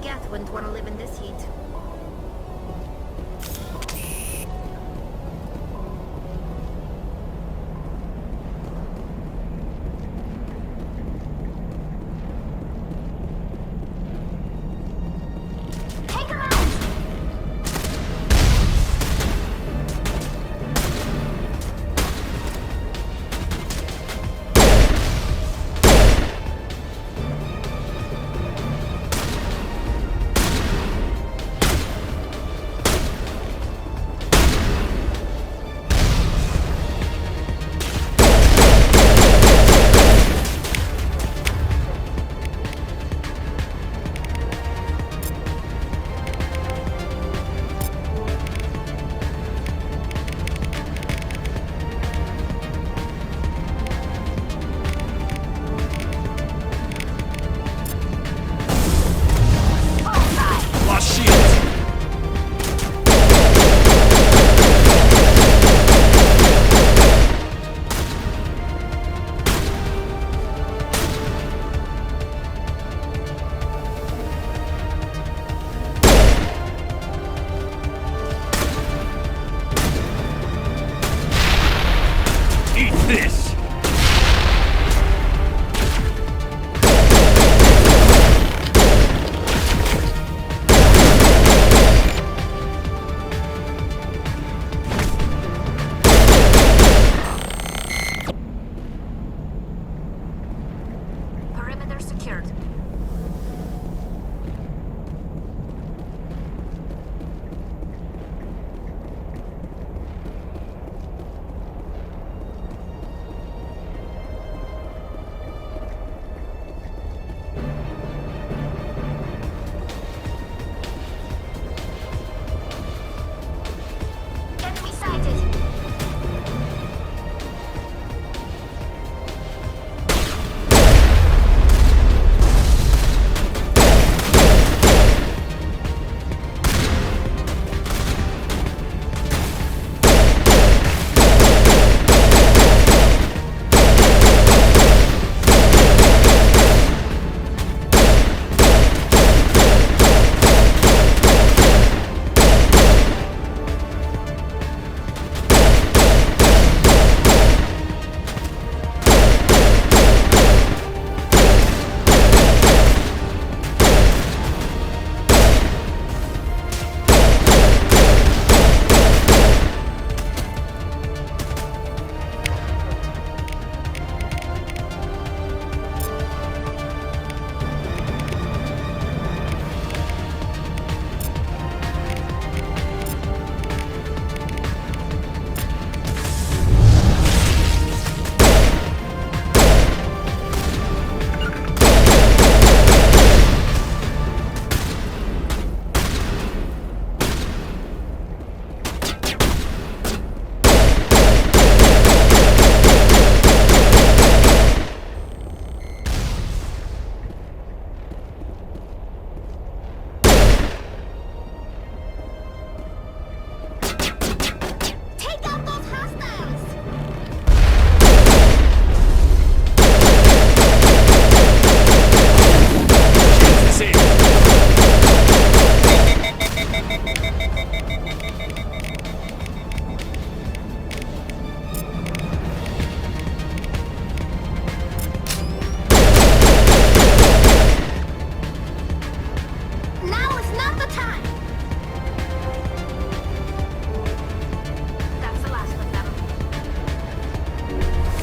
Geth wouldn't want to live in this heat.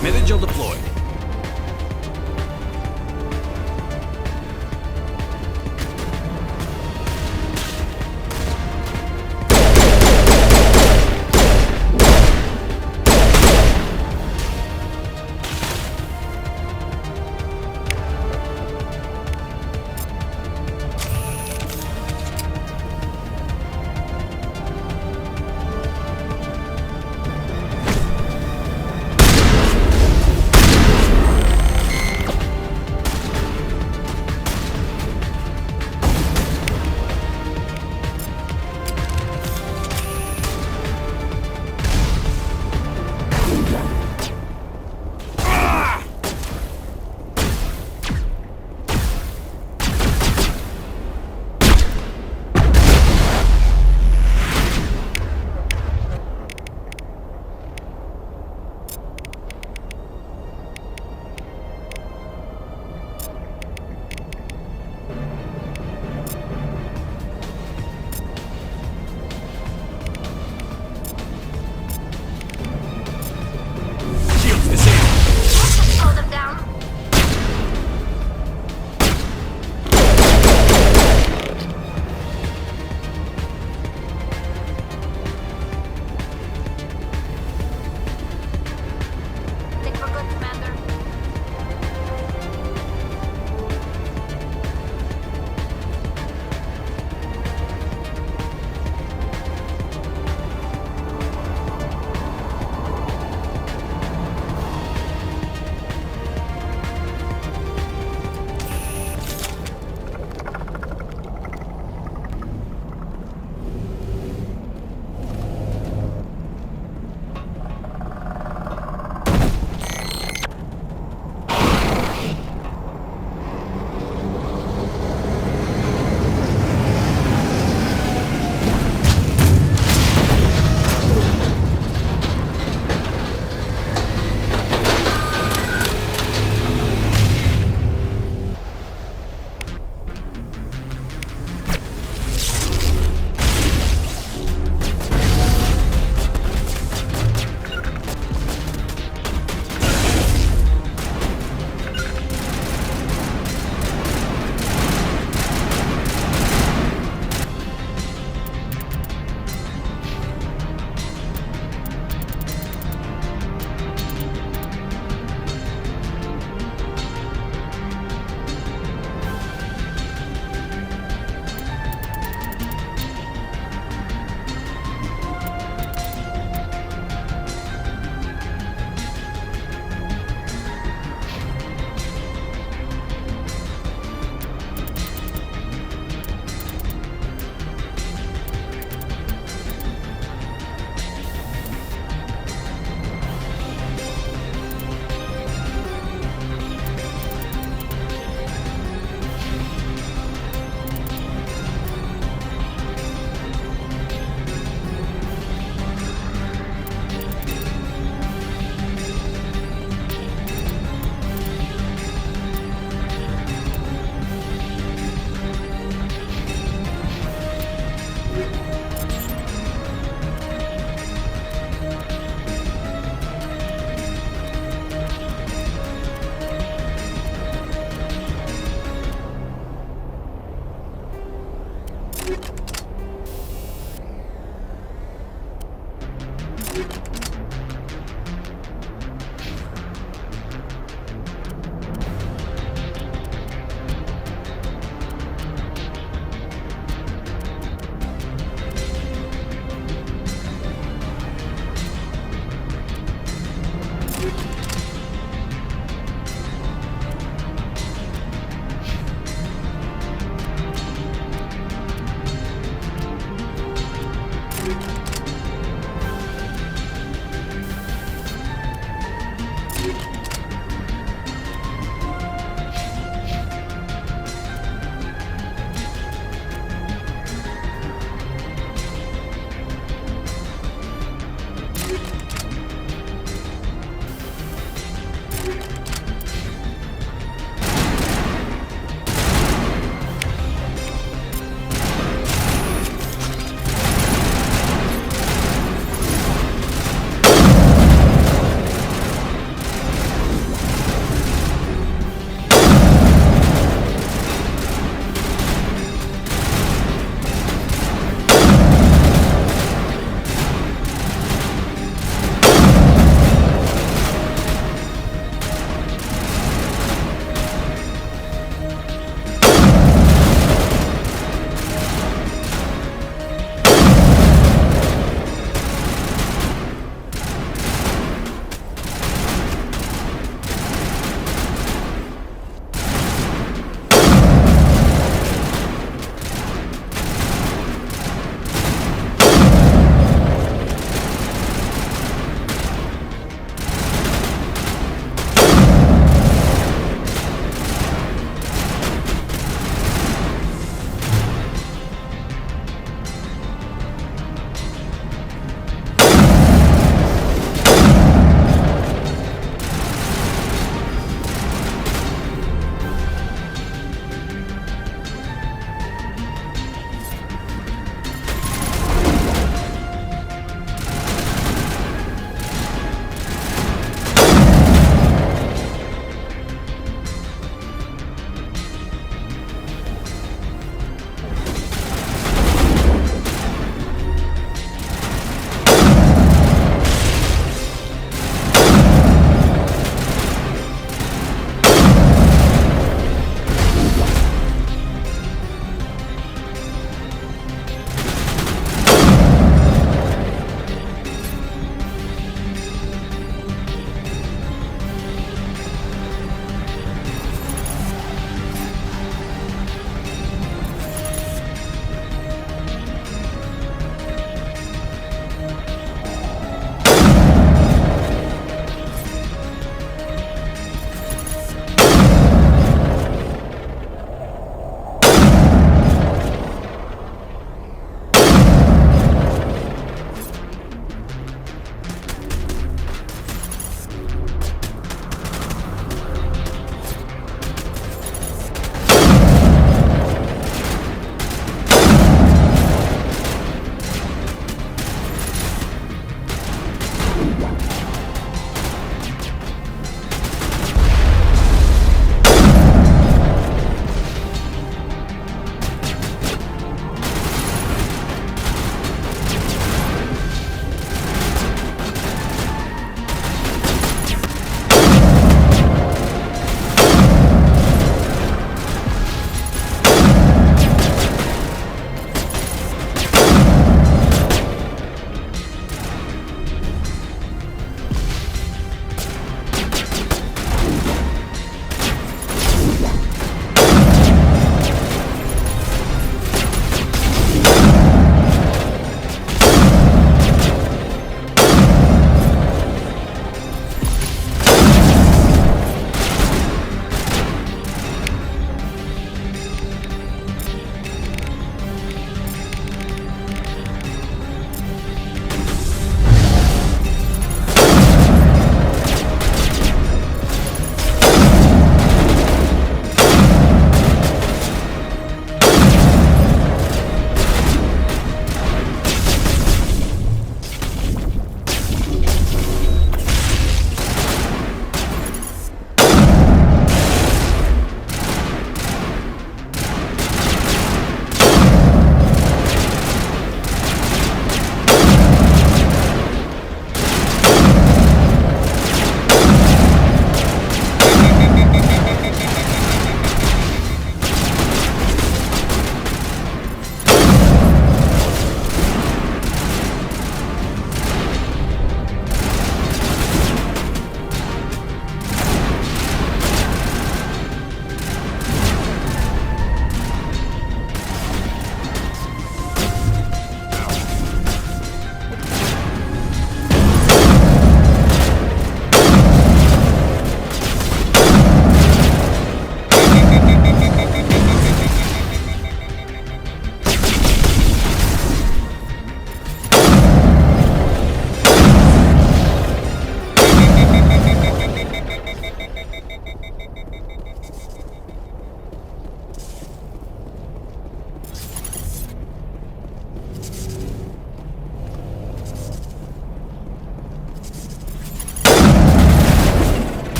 Mid-engine deployed.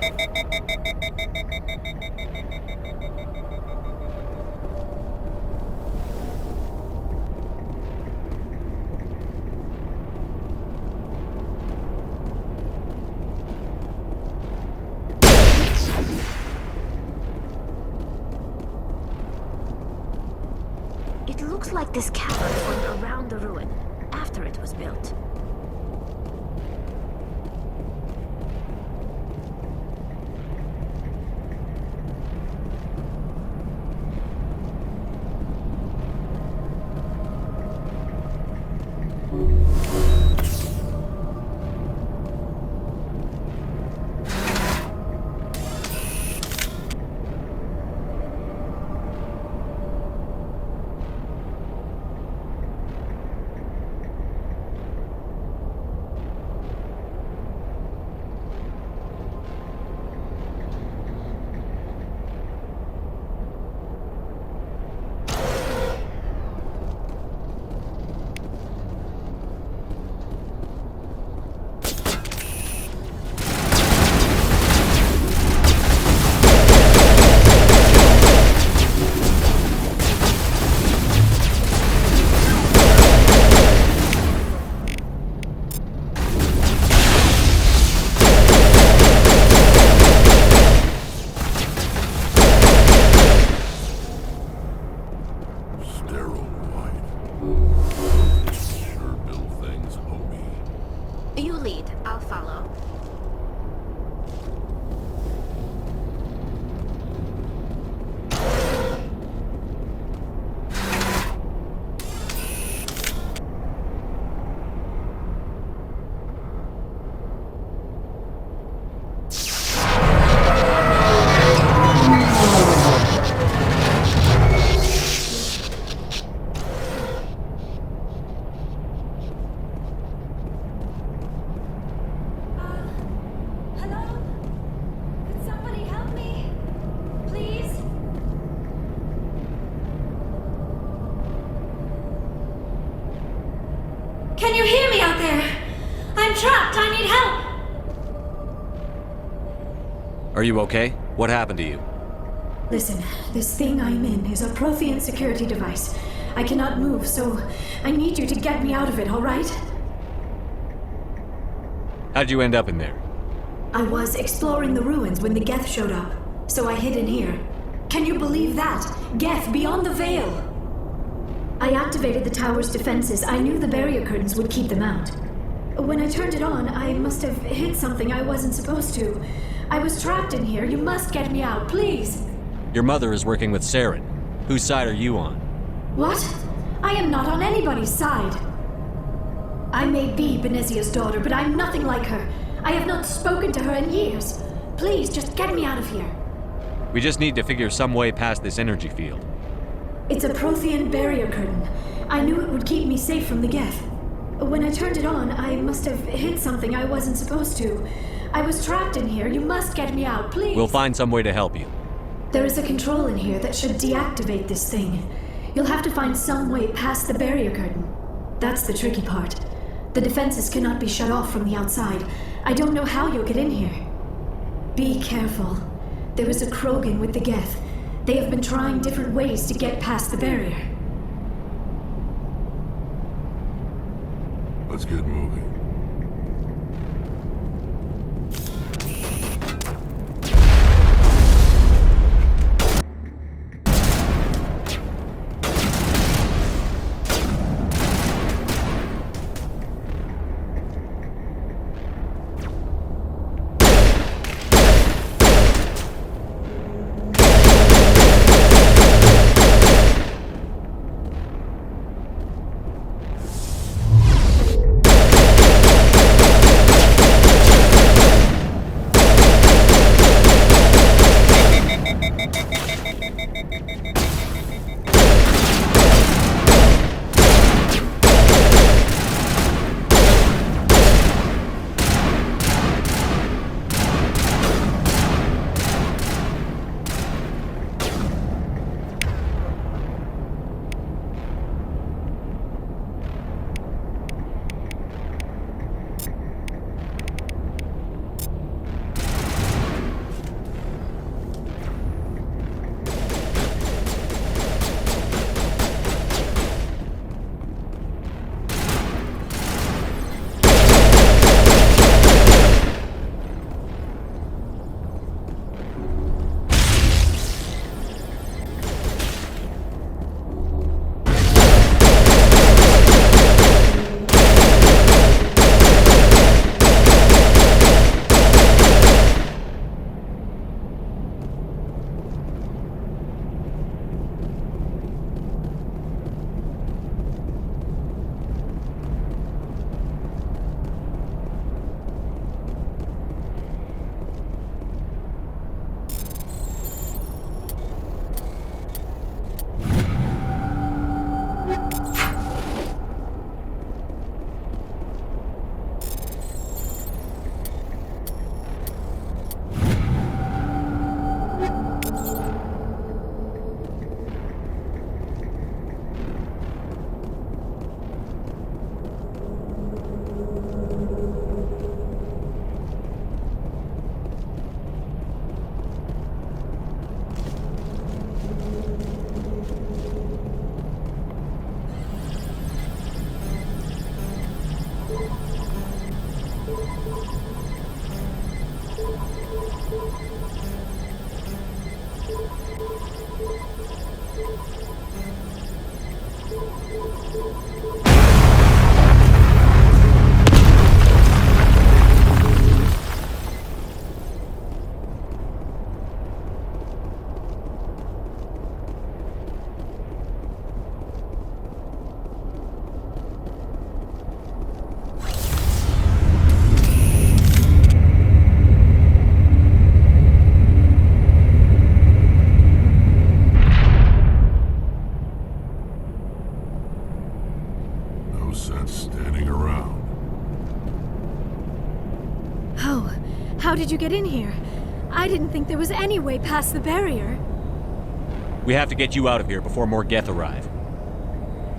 It looks like this cavern formed around the ruin after it was built. You lead, I'll follow. Can you hear me out there? I'm trapped. I need help. Are you okay? What happened to you? Listen, this thing I'm in is a Prothean security device. I cannot move, so I need you to get me out of it, all right? How'd you end up in there? I was exploring the ruins when the Geth showed up, so I hid in here. Can you believe that? Geth, beyond the veil! I activated the tower's defenses. I knew the barrier curtains would keep them out. When I turned it on, I must have hit something I wasn't supposed to. I was trapped in here. You must get me out, please! Your mother is working with Saren. Whose side are you on? What? I am not on anybody's side. I may be Benezia's daughter, but I'm nothing like her. I have not spoken to her in years. Please, just get me out of here. We just need to figure some way past this energy field. It's a Prothean barrier curtain. I knew it would keep me safe from the Geth. When I turned it on, I must have hit something I wasn't supposed to. I was trapped in here. You must get me out, please. We'll find some way to help you. There is a control in here that should deactivate this thing. You'll have to find some way past the barrier curtain. That's the tricky part. The defenses cannot be shut off from the outside. I don't know how you'll get in here. Be careful. There is a Krogan with the Geth. They have been trying different ways to get past the barrier. Let's get moving. How did you get in here? I didn't think there was any way past the barrier. We have to get you out of here before more Geth arrive.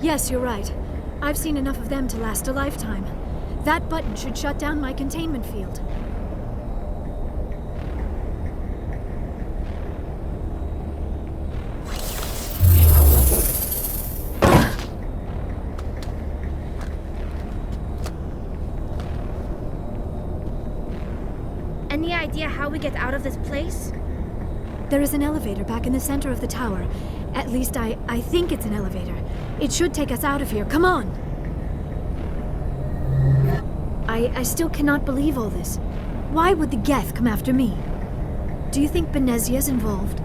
Yes, you're right. I've seen enough of them to last a lifetime. That button should shut down my containment field. Any idea how we get out of this place? There is an elevator back in the center of the tower. At least I think it's an elevator. It should take us out of here. Come on! I still cannot believe all this. Why would the Geth come after me? Do you think Benezia's involved?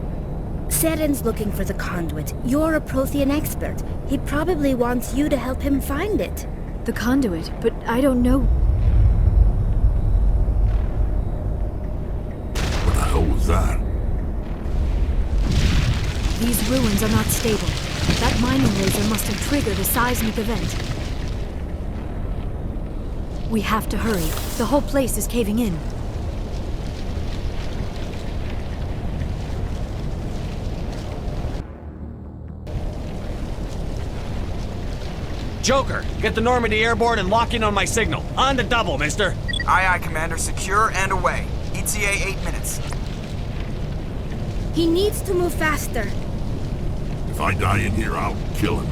Seren's looking for the conduit. You're a Prothean expert. He probably wants you to help him find it. The conduit? But I don't know... What the hell was that? These ruins are not stable. That mining laser must have triggered a seismic event. We have to hurry. The whole place is caving in. Joker, get the Normandy airborne and lock in on my signal. On the double, mister. Aye, aye, Commander. Secure and away. ETA 8 minutes. He needs to move faster. If I die in here, I'll kill him.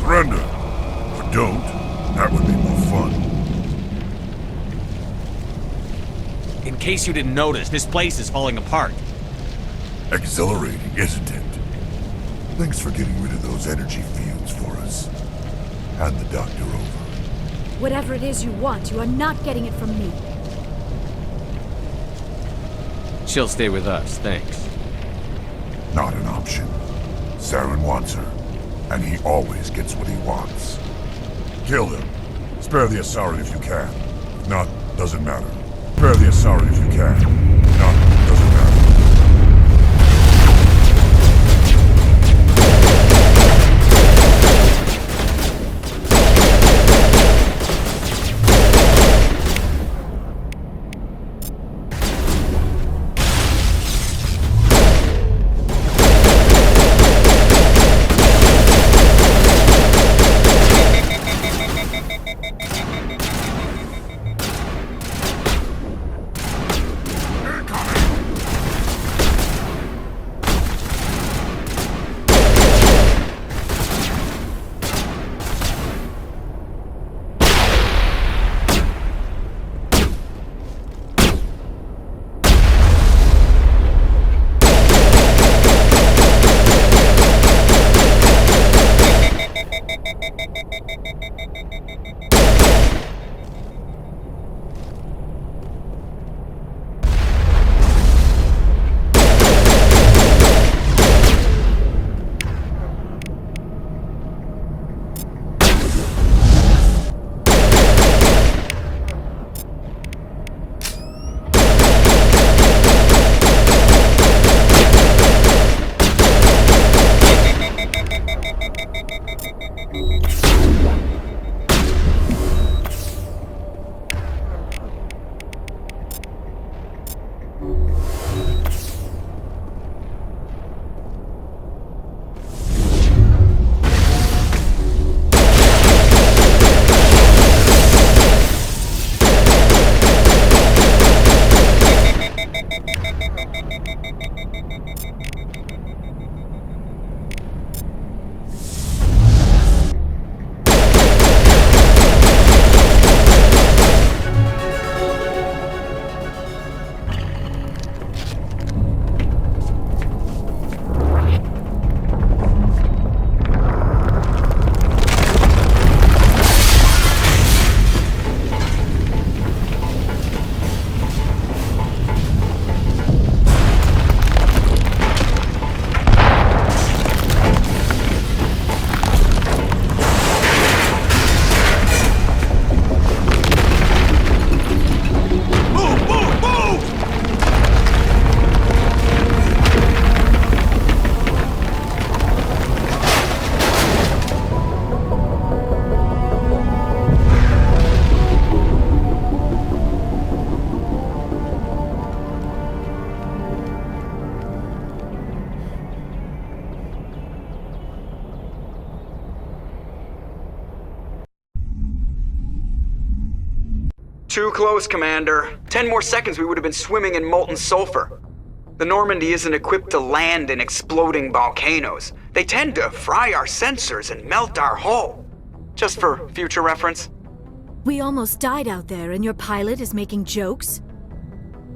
Surrender. Or don't. That would be more fun. In case you didn't notice, this place is falling apart. Exhilarating, isn't it? Thanks for getting rid of those energy fields for us. Hand the doctor over. Whatever it is you want, you are not getting it from me. She'll stay with us, thanks. Not an option. Saren wants her, and he always gets what he wants. Kill him. Spare the Asari if you can. If not, doesn't matter. Spare the Asari if you can. If not, doesn't matter. Incoming! Too close, Commander. 10 more seconds we would have been swimming in molten sulfur. The Normandy isn't equipped to land in exploding volcanoes. They tend to fry our sensors and melt our hull. Just for future reference. We almost died out there and your pilot is making jokes?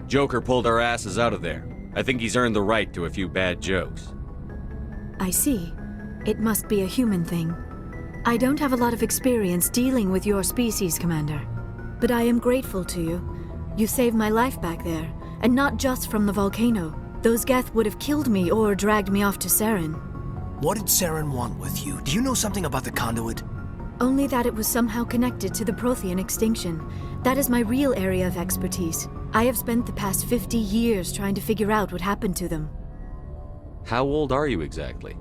Joker pulled our asses out of there. I think he's earned the right to a few bad jokes. I see. It must be a human thing. I don't have a lot of experience dealing with your species, Commander. But I am grateful to you. You saved my life back there, and not just from the volcano. Those Geth would have killed me or dragged me off to Saren. What did Saren want with you? Do you know something about the conduit? Only that it was somehow connected to the Prothean extinction. That is my real area of expertise. I have spent the past 50 years trying to figure out what happened to them. How old are you exactly?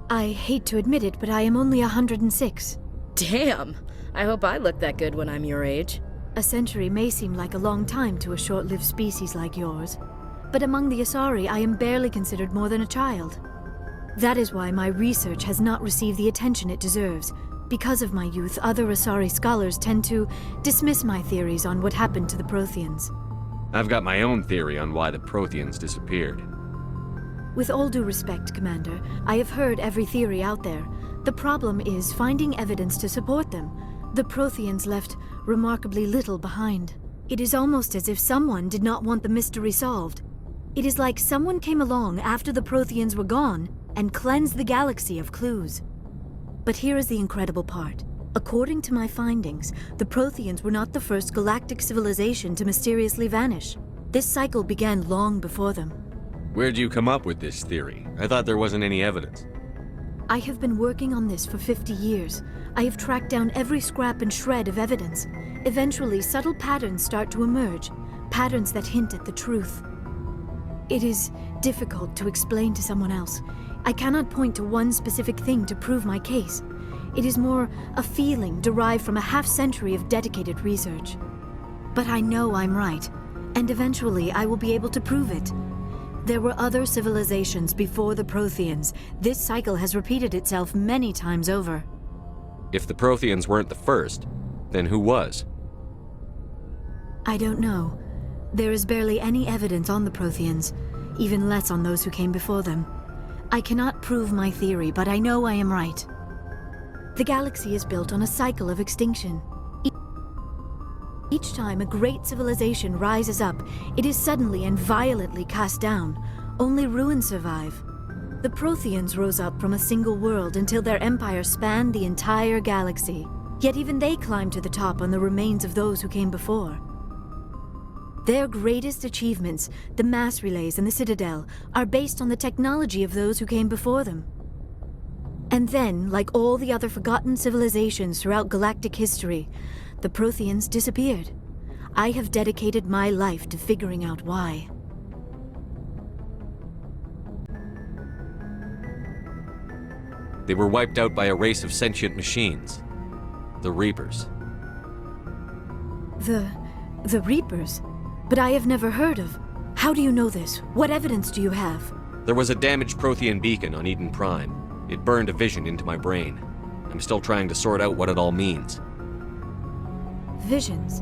I hate to admit it, but I am only 106. Damn! I hope I look that good when I'm your age. A century may seem like a long time to a short-lived species like yours, but among the Asari I am barely considered more than a child. That is why my research has not received the attention it deserves. Because of my youth, other Asari scholars tend to dismiss my theories on what happened to the Protheans. I've got my own theory on why the Protheans disappeared. With all due respect, Commander, I have heard every theory out there. The problem is finding evidence to support them. The Protheans left remarkably little behind. It is almost as if someone did not want the mystery solved. It is like someone came along after the Protheans were gone and cleansed the galaxy of clues. But here is the incredible part. According to my findings, the Protheans were not the first galactic civilization to mysteriously vanish. This cycle began long before them. Where'd you come up with this theory? I thought there wasn't any evidence. I have been working on this for 50 years. I have tracked down every scrap and shred of evidence. Eventually, subtle patterns start to emerge, patterns that hint at the truth. It is difficult to explain to someone else. I cannot point to one specific thing to prove my case. It is more a feeling derived from a half-century of dedicated research. But I know I'm right, and eventually I will be able to prove it. There were other civilizations before the Protheans. This cycle has repeated itself many times over. If the Protheans weren't the first, then who was? I don't know. There is barely any evidence on the Protheans, even less on those who came before them. I cannot prove my theory, but I know I am right. The galaxy is built on a cycle of extinction. Each time a great civilization rises up, it is suddenly and violently cast down. Only ruins survive. The Protheans rose up from a single world until their empire spanned the entire galaxy. Yet even they climbed to the top on the remains of those who came before. Their greatest achievements, the mass relays and the Citadel, are based on the technology of those who came before them. And then, like all the other forgotten civilizations throughout galactic history, the Protheans disappeared. I have dedicated my life to figuring out why. They were wiped out by a race of sentient machines. The Reapers. The Reapers? But I have never heard of. How do you know this? What evidence do you have? There was a damaged Prothean beacon on Eden Prime. It burned a vision into my brain. I'm still trying to sort out what it all means. Visions.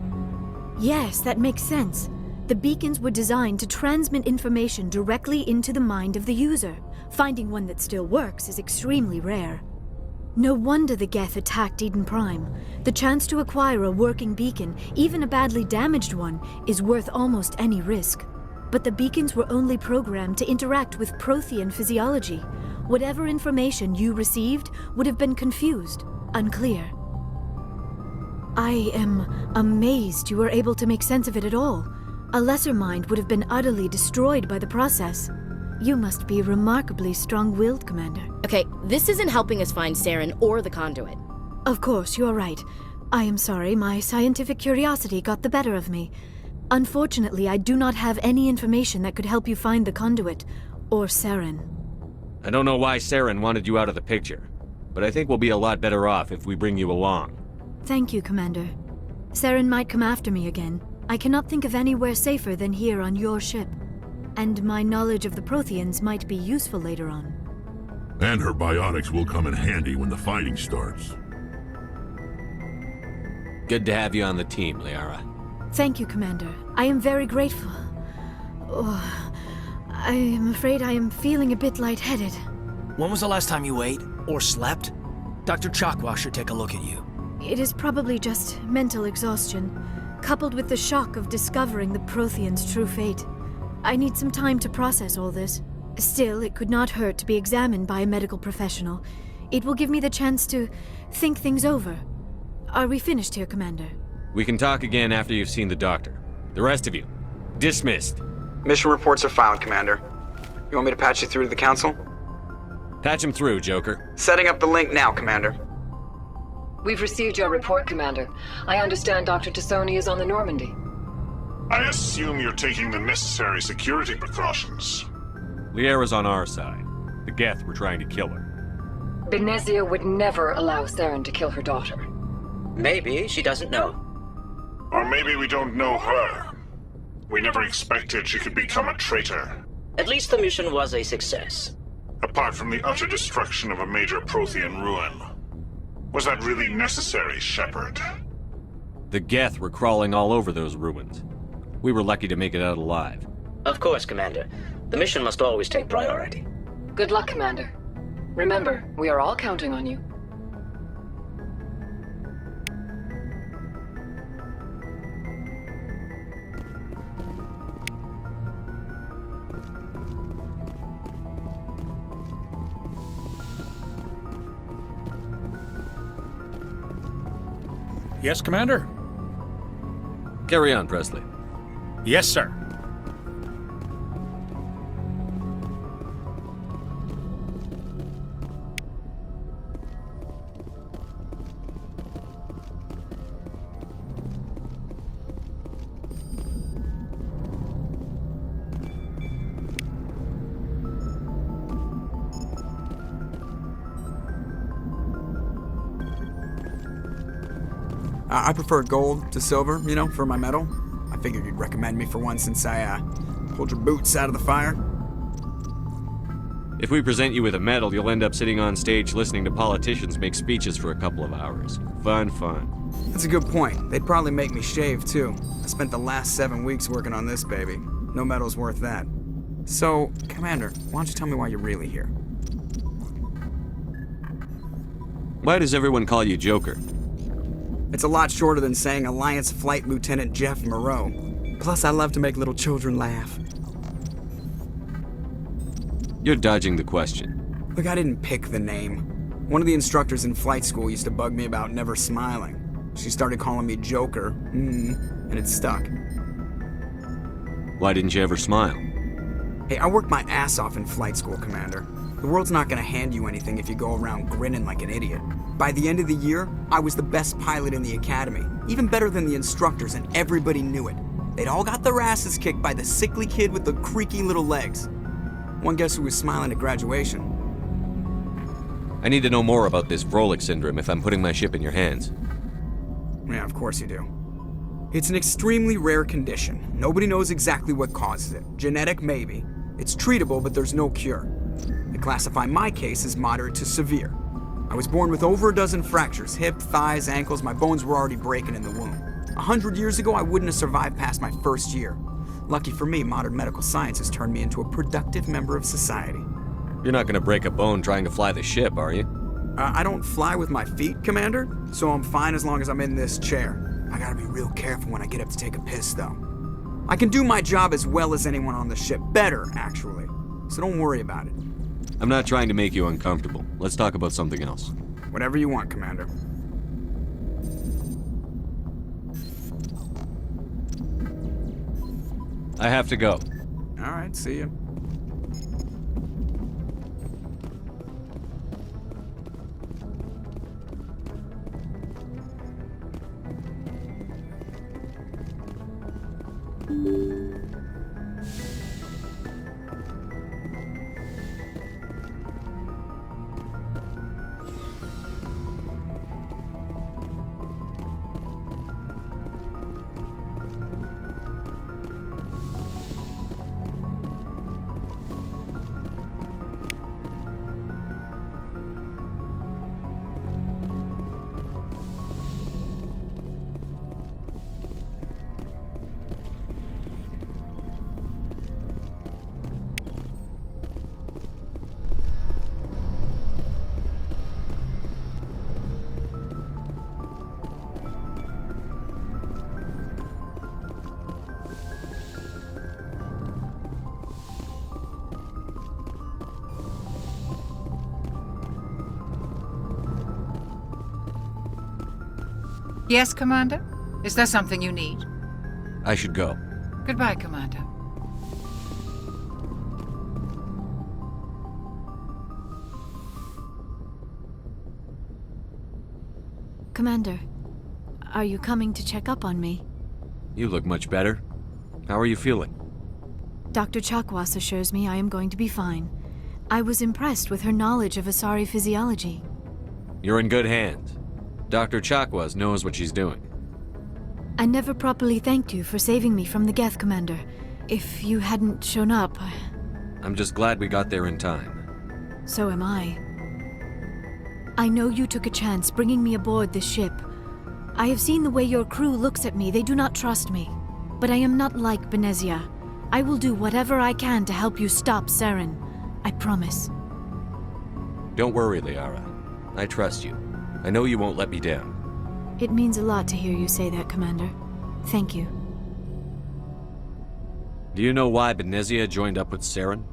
Yes, that makes sense. The beacons were designed to transmit information directly into the mind of the user. Finding one that still works is extremely rare. No wonder the Geth attacked Eden Prime. The chance to acquire a working beacon, even a badly damaged one, is worth almost any risk. But the beacons were only programmed to interact with Prothean physiology. Whatever information you received would have been confused, unclear. I am amazed you were able to make sense of it at all. A lesser mind would have been utterly destroyed by the process. You must be remarkably strong-willed, Commander. Okay, this isn't helping us find Saren or the conduit. Of course, you are right. I am sorry, my scientific curiosity got the better of me. Unfortunately, I do not have any information that could help you find the conduit, or Saren. I don't know why Saren wanted you out of the picture, but I think we'll be a lot better off if we bring you along. Thank you, Commander. Saren might come after me again. I cannot think of anywhere safer than here on your ship. And my knowledge of the Protheans might be useful later on. And her biotics will come in handy when the fighting starts. Good to have you on the team, Liara. Thank you, Commander. I am very grateful. Oh, I am afraid I am feeling a bit lightheaded. When was the last time you ate or slept? Dr. Chakwa should take a look at you. It is probably just mental exhaustion, coupled with the shock of discovering the Prothean's true fate. I need some time to process all this. Still, it could not hurt to be examined by a medical professional. It will give me the chance to think things over. Are we finished here, Commander? We can talk again after you've seen the doctor. The rest of you, dismissed. Mission reports are filed, Commander. You want me to patch you through to the Council? Patch him through, Joker. Setting up the link now, Commander. We've received your report, Commander. I understand Dr. Tassoni is on the Normandy. I assume you're taking the necessary security precautions. Liera's on our side. The Geth were trying to kill her. Benezia would never allow Saren to kill her daughter. Maybe she doesn't know. Or maybe we don't know her. We never expected she could become a traitor. At least the mission was a success. Apart from the utter destruction of a major Prothean ruin. Was that really necessary, Shepard? The Geth were crawling all over those ruins. We were lucky to make it out alive. Of course, Commander. The mission must always take priority. Good luck, Commander. Remember, we are all counting on you. Yes, Commander? Carry on, Presley. Yes, sir. I prefer gold to silver, you know, for my medal. I figured you'd recommend me for one since I, pulled your boots out of the fire. If we present you with a medal, you'll end up sitting on stage listening to politicians make speeches for a couple of hours. Fun. That's a good point. They'd probably make me shave, too. I spent the last 7 weeks working on this baby. No medal's worth that. So, Commander, why don't you tell me why you're really here? Why does everyone call you Joker? It's a lot shorter than saying Alliance Flight Lieutenant Jeff Moreau. Plus, I love to make little children laugh. You're dodging the question. Look, I didn't pick the name. One of the instructors in flight school used to bug me about never smiling. She started calling me Joker, and it stuck. Why didn't you ever smile? Hey, I worked my ass off in flight school, Commander. The world's not gonna hand you anything if you go around grinning like an idiot. By the end of the year, I was the best pilot in the academy, even better than the instructors, and everybody knew it. They'd all got their asses kicked by the sickly kid with the creaky little legs. One guess who was smiling at graduation? I need to know more about this Vrolik syndrome if I'm putting my ship in your hands. Yeah, of course you do. It's an extremely rare condition. Nobody knows exactly what causes it. Genetic, maybe. It's treatable, but there's no cure. They classify my case as moderate to severe. I was born with over a dozen fractures, hip, thighs, ankles. My bones were already breaking in the womb. 100 years ago, I wouldn't have survived past my first year. Lucky for me, modern medical science has turned me into a productive member of society. You're not gonna break a bone trying to fly the ship, are you? I don't fly with my feet, Commander, so I'm fine as long as I'm in this chair. I gotta be real careful when I get up to take a piss, though. I can do my job as well as anyone on the ship. Better, actually. So don't worry about it. I'm not trying to make you uncomfortable. Let's talk about something else. Whatever you want, Commander. I have to go. All right, see ya. Yes, Commander? Is there something you need? I should go. Goodbye, Commander. Commander, are you coming to check up on me? You look much better. How are you feeling? Dr. Chakwas assures me I am going to be fine. I was impressed with her knowledge of Asari physiology. You're in good hands. Dr. Chakwas knows what she's doing. I never properly thanked you for saving me from the Geth, Commander. If you hadn't shown up... I'm just glad we got there in time. So am I. I know you took a chance bringing me aboard this ship. I have seen the way your crew looks at me. They do not trust me. But I am not like Benezia. I will do whatever I can to help you stop Saren. I promise. Don't worry, Liara. I trust you. I know you won't let me down. It means a lot to hear you say that, Commander. Thank you. Do you know why Benezia joined up with Saren?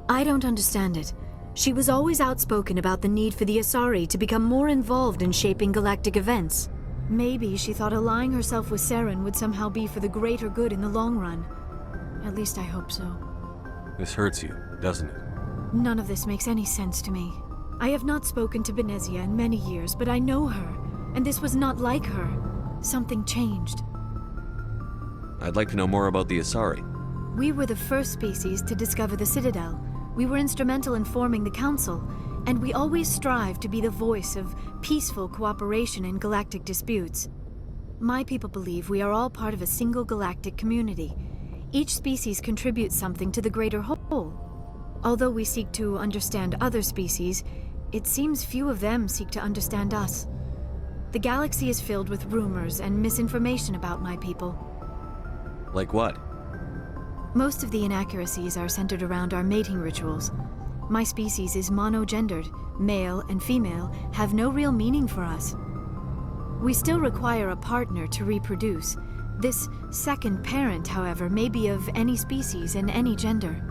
I don't understand it. She was always outspoken about the need for the Asari to become more involved in shaping galactic events. Maybe she thought allying herself with Saren would somehow be for the greater good in the long run. At least I hope so. This hurts you, doesn't it? None of this makes any sense to me. I have not spoken to Benezia in many years, but I know her, and this was not like her. Something changed. I'd like to know more about the Asari. We were the first species to discover the Citadel. We were instrumental in forming the Council, and we always strive to be the voice of peaceful cooperation in galactic disputes. My people believe we are all part of a single galactic community. Each species contributes something to the greater whole. Although we seek to understand other species, it seems few of them seek to understand us. The galaxy is filled with rumors and misinformation about my people. Like what? Most of the inaccuracies are centered around our mating rituals. My species is monogendered. Male and female have no real meaning for us. We still require a partner to reproduce. This second parent, however, may be of any species and any gender.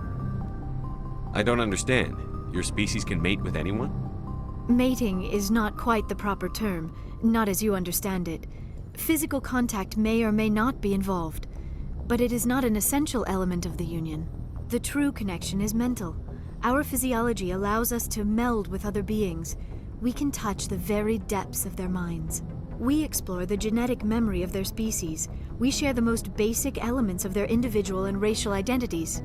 I don't understand. Your species can mate with anyone? Mating is not quite the proper term, not as you understand it. Physical contact may or may not be involved, but it is not an essential element of the union. The true connection is mental. Our physiology allows us to meld with other beings. We can touch the very depths of their minds. We explore the genetic memory of their species. We share the most basic elements of their individual and racial identities.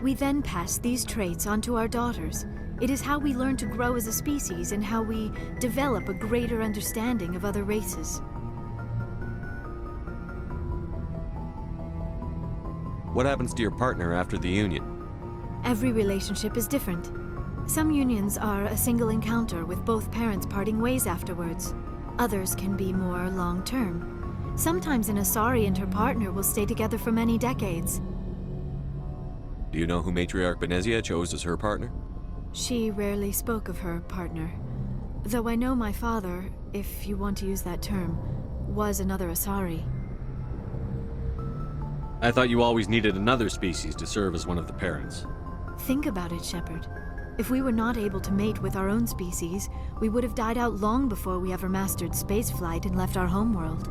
We then pass these traits on to our daughters. It is how we learn to grow as a species and how we develop a greater understanding of other races. What happens to your partner after the union? Every relationship is different. Some unions are a single encounter with both parents parting ways afterwards. Others can be more long-term. Sometimes an Asari and her partner will stay together for many decades. Do you know who Matriarch Benezia chose as her partner? She rarely spoke of her partner. Though I know my father, if you want to use that term, was another Asari. I thought you always needed another species to serve as one of the parents. Think about it, Shepard. If we were not able to mate with our own species, we would have died out long before we ever mastered spaceflight and left our homeworld.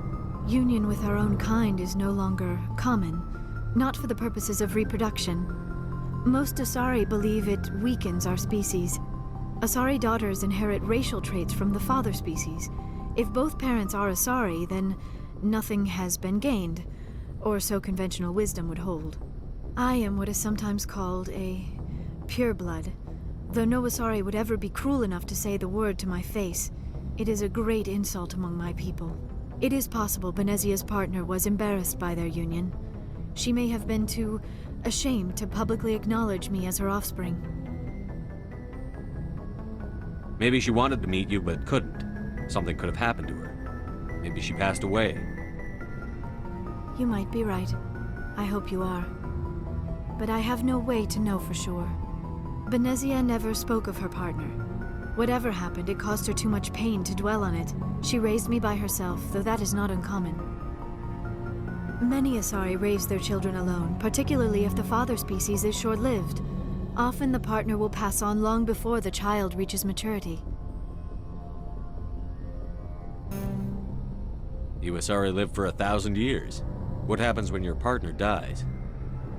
Union with our own kind is no longer common, not for the purposes of reproduction. Most Asari believe it weakens our species. Asari daughters inherit racial traits from the father species. If both parents are Asari, then nothing has been gained, or so conventional wisdom would hold. I am what is sometimes called a pureblood. Though no Asari would ever be cruel enough to say the word to my face, it is a great insult among my people. It is possible Benezia's partner was embarrassed by their union. She may have been too ashamed to publicly acknowledge me as her offspring. Maybe she wanted to meet you, but couldn't. Something could have happened to her. Maybe she passed away. You might be right. I hope you are. But I have no way to know for sure. Benezia never spoke of her partner. Whatever happened, it caused her too much pain to dwell on it. She raised me by herself, though that is not uncommon. Many Asari raise their children alone, particularly if the father species is short-lived. Often the partner will pass on long before the child reaches maturity. You Asari live for 1,000 years. What happens when your partner dies?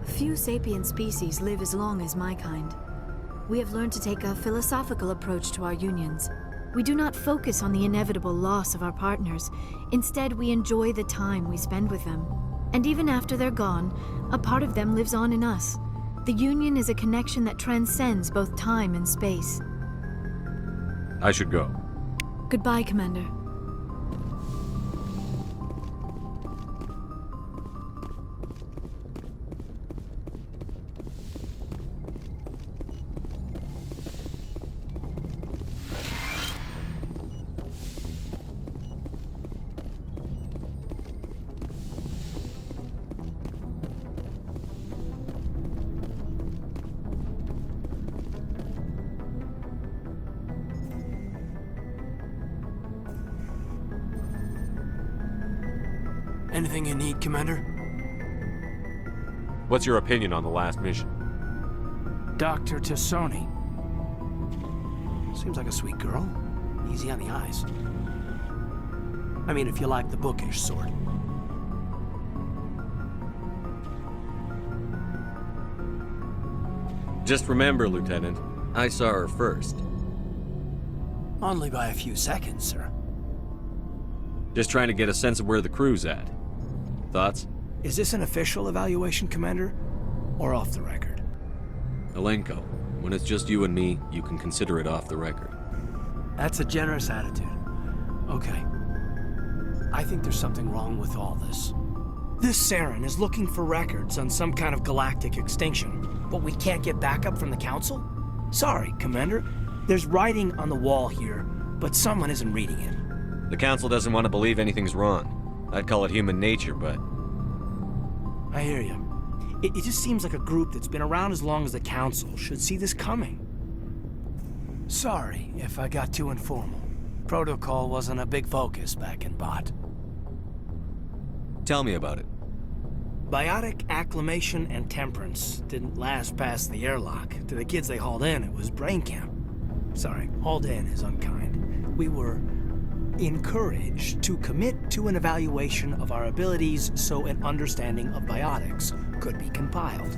Few sapient species live as long as my kind. We have learned to take a philosophical approach to our unions. We do not focus on the inevitable loss of our partners. Instead, we enjoy the time we spend with them. And even after they're gone, a part of them lives on in us. The union is a connection that transcends both time and space. I should go. Goodbye, Commander. Anything you need, Commander? What's your opinion on the last mission? Dr. Tassoni. Seems like a sweet girl. Easy on the eyes. I mean, if you like the bookish sort. Just remember, Lieutenant, I saw her first. Only by a few seconds, sir. Just trying to get a sense of where the crew's at. Thoughts? Is this an official evaluation, Commander? Or off the record? Alenko, when it's just you and me, you can consider it off the record. That's a generous attitude. Okay. I think there's something wrong with all this. This Saren is looking for records on some kind of galactic extinction, but we can't get backup from the Council? Sorry, Commander. There's writing on the wall here, but someone isn't reading it. The Council doesn't want to believe anything's wrong. I'd call it human nature, but... I hear you. It just seems like a group that's been around as long as the Council should see this coming. Sorry if I got too informal. Protocol wasn't a big focus back in Bot. Tell me about it. Biotic acclimation and temperance didn't last past the airlock. To the kids they hauled in, it was brain camp. Sorry, hauled in is unkind. We were encouraged to commit to an evaluation of our abilities so an understanding of biotics could be compiled.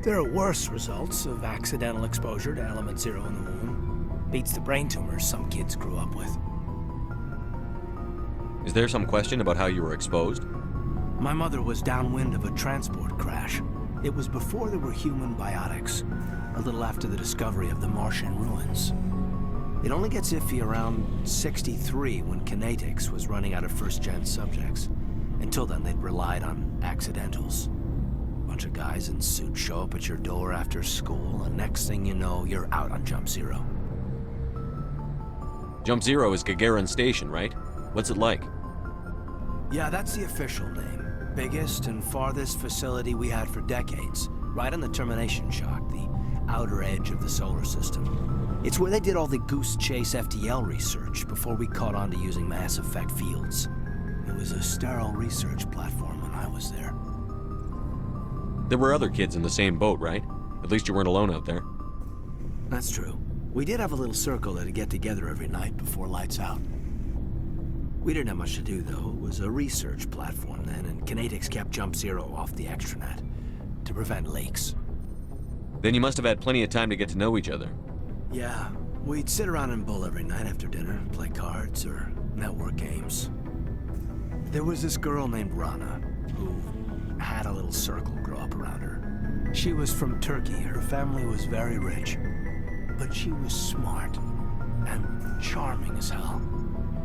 There are worse results of accidental exposure to element 0 in the womb. Beats the brain tumors some kids grew up with. Is there some question about how you were exposed? My mother was downwind of a transport crash. It was before there were human biotics, a little after the discovery of the Martian ruins. It only gets iffy around 63 when Kinetics was running out of first-gen subjects. Until then, they'd relied on accidentals. Bunch of guys in suits show up at your door after school, and next thing you know, you're out on Jump Zero. Jump Zero is Gagarin Station, right? What's it like? Yeah, that's the official name. Biggest and farthest facility we had for decades. Right on the termination shock, the outer edge of the solar system. It's where they did all the Goose Chase FTL research before we caught on to using mass effect fields. It was a sterile research platform when I was there. There were other kids in the same boat, right? At least you weren't alone out there. That's true. We did have a little circle that'd get together every night before lights out. We didn't have much to do, though. It was a research platform then, and Kinetics kept Jump Zero off the extranet to prevent leaks. Then you must have had plenty of time to get to know each other. Yeah, we'd sit around and bull every night after dinner, play cards or network games. There was this girl named Rana, who had a little circle grow up around her. She was from Turkey. Her family was very rich. But she was smart and charming as hell.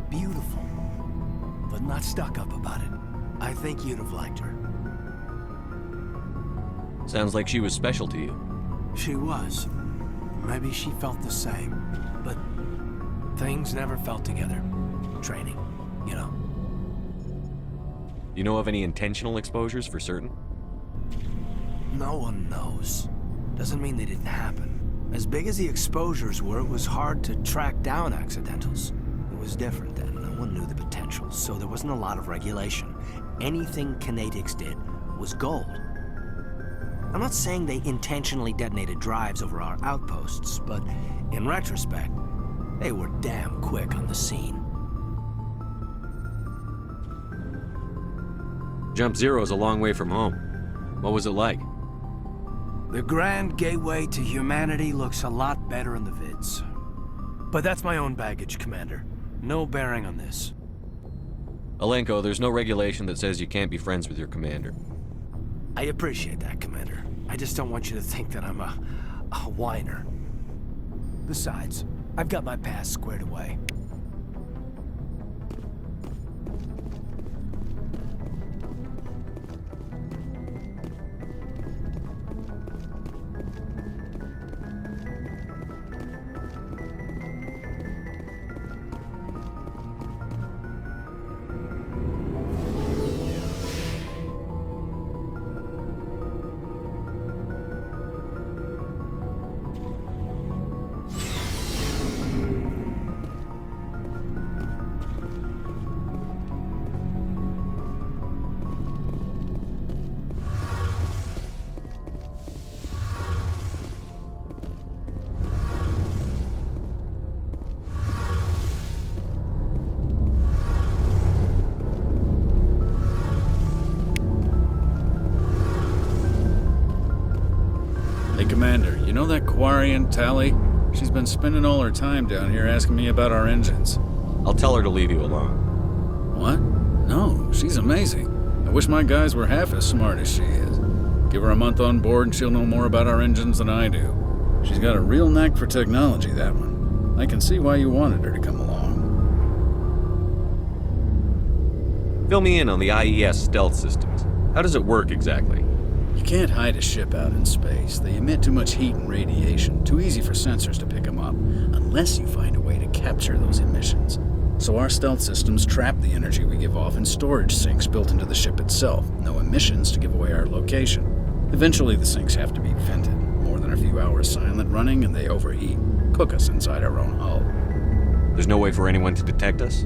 Beautiful, but not stuck up about it. I think you'd have liked her. Sounds like she was special to you. She was. Maybe she felt the same, but things never felt together. Training, you know. You know of any intentional exposures for certain? No one knows. Doesn't mean they didn't happen. As big as the exposures were, it was hard to track down accidentals. It was different then. No one knew the potential, so there wasn't a lot of regulation. Anything Kinetics did was gold. I'm not saying they intentionally detonated drives over our outposts, but in retrospect, they were damn quick on the scene. Jump Zero's a long way from home. What was it like? The grand gateway to humanity looks a lot better in the vids. But that's my own baggage, Commander. No bearing on this. Alenko, there's no regulation that says you can't be friends with your commander. I appreciate that, Commander. I just don't want you to think that I'm a whiner. Besides, I've got my past squared away. Commander, you know that Quarian, Tally? She's been spending all her time down here asking me about our engines. I'll tell her to leave you alone. What? No, she's amazing. I wish my guys were half as smart as she is. Give her a month on board and she'll know more about our engines than I do. She's got a real knack for technology, that one. I can see why you wanted her to come along. Fill me in on the IES stealth systems. How does it work exactly? You can't hide a ship out in space. They emit too much heat and radiation, too easy for sensors to pick them up, unless you find a way to capture those emissions. So our stealth systems trap the energy we give off in storage sinks built into the ship itself. No emissions to give away our location. Eventually the sinks have to be vented. More than a few hours silent running and they overheat. Cook us inside our own hull. There's no way for anyone to detect us?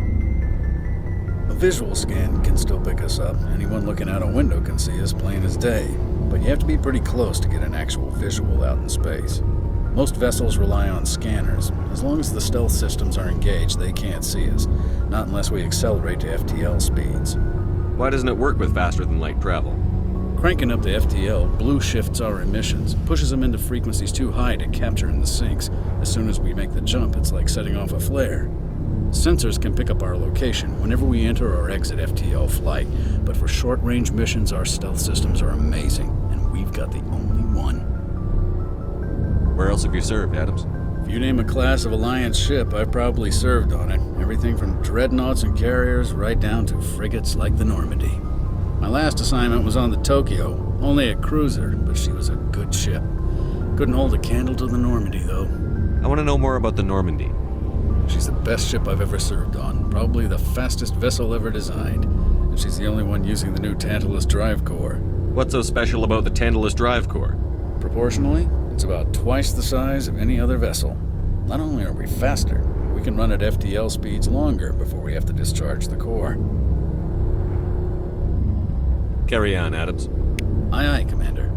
A visual scan can still pick us up. Anyone looking out a window can see us plain as day. But you have to be pretty close to get an actual visual out in space. Most vessels rely on scanners. As long as the stealth systems are engaged, they can't see us. Not unless we accelerate to FTL speeds. Why doesn't it work with faster-than-light travel? Cranking up to FTL blue shifts our emissions, pushes them into frequencies too high to capture in the sinks. As soon as we make the jump, it's like setting off a flare. Sensors can pick up our location whenever we enter or exit FTL flight, but for short-range missions, our stealth systems are amazing, and we've got the only one. Where else have you served, Adams? If you name a class of Alliance ship, I've probably served on it. Everything from dreadnoughts and carriers right down to frigates like the Normandy. My last assignment was on the Tokyo, only a cruiser, but she was a good ship. Couldn't hold a candle to the Normandy, though. I want to know more about the Normandy. She's the best ship I've ever served on, probably the fastest vessel ever designed. And she's the only one using the new Tantalus drive core. What's so special about the Tantalus drive core? Proportionally, it's about twice the size of any other vessel. Not only are we faster, we can run at FTL speeds longer before we have to discharge the core. Carry on, Adams. Aye, aye, Commander.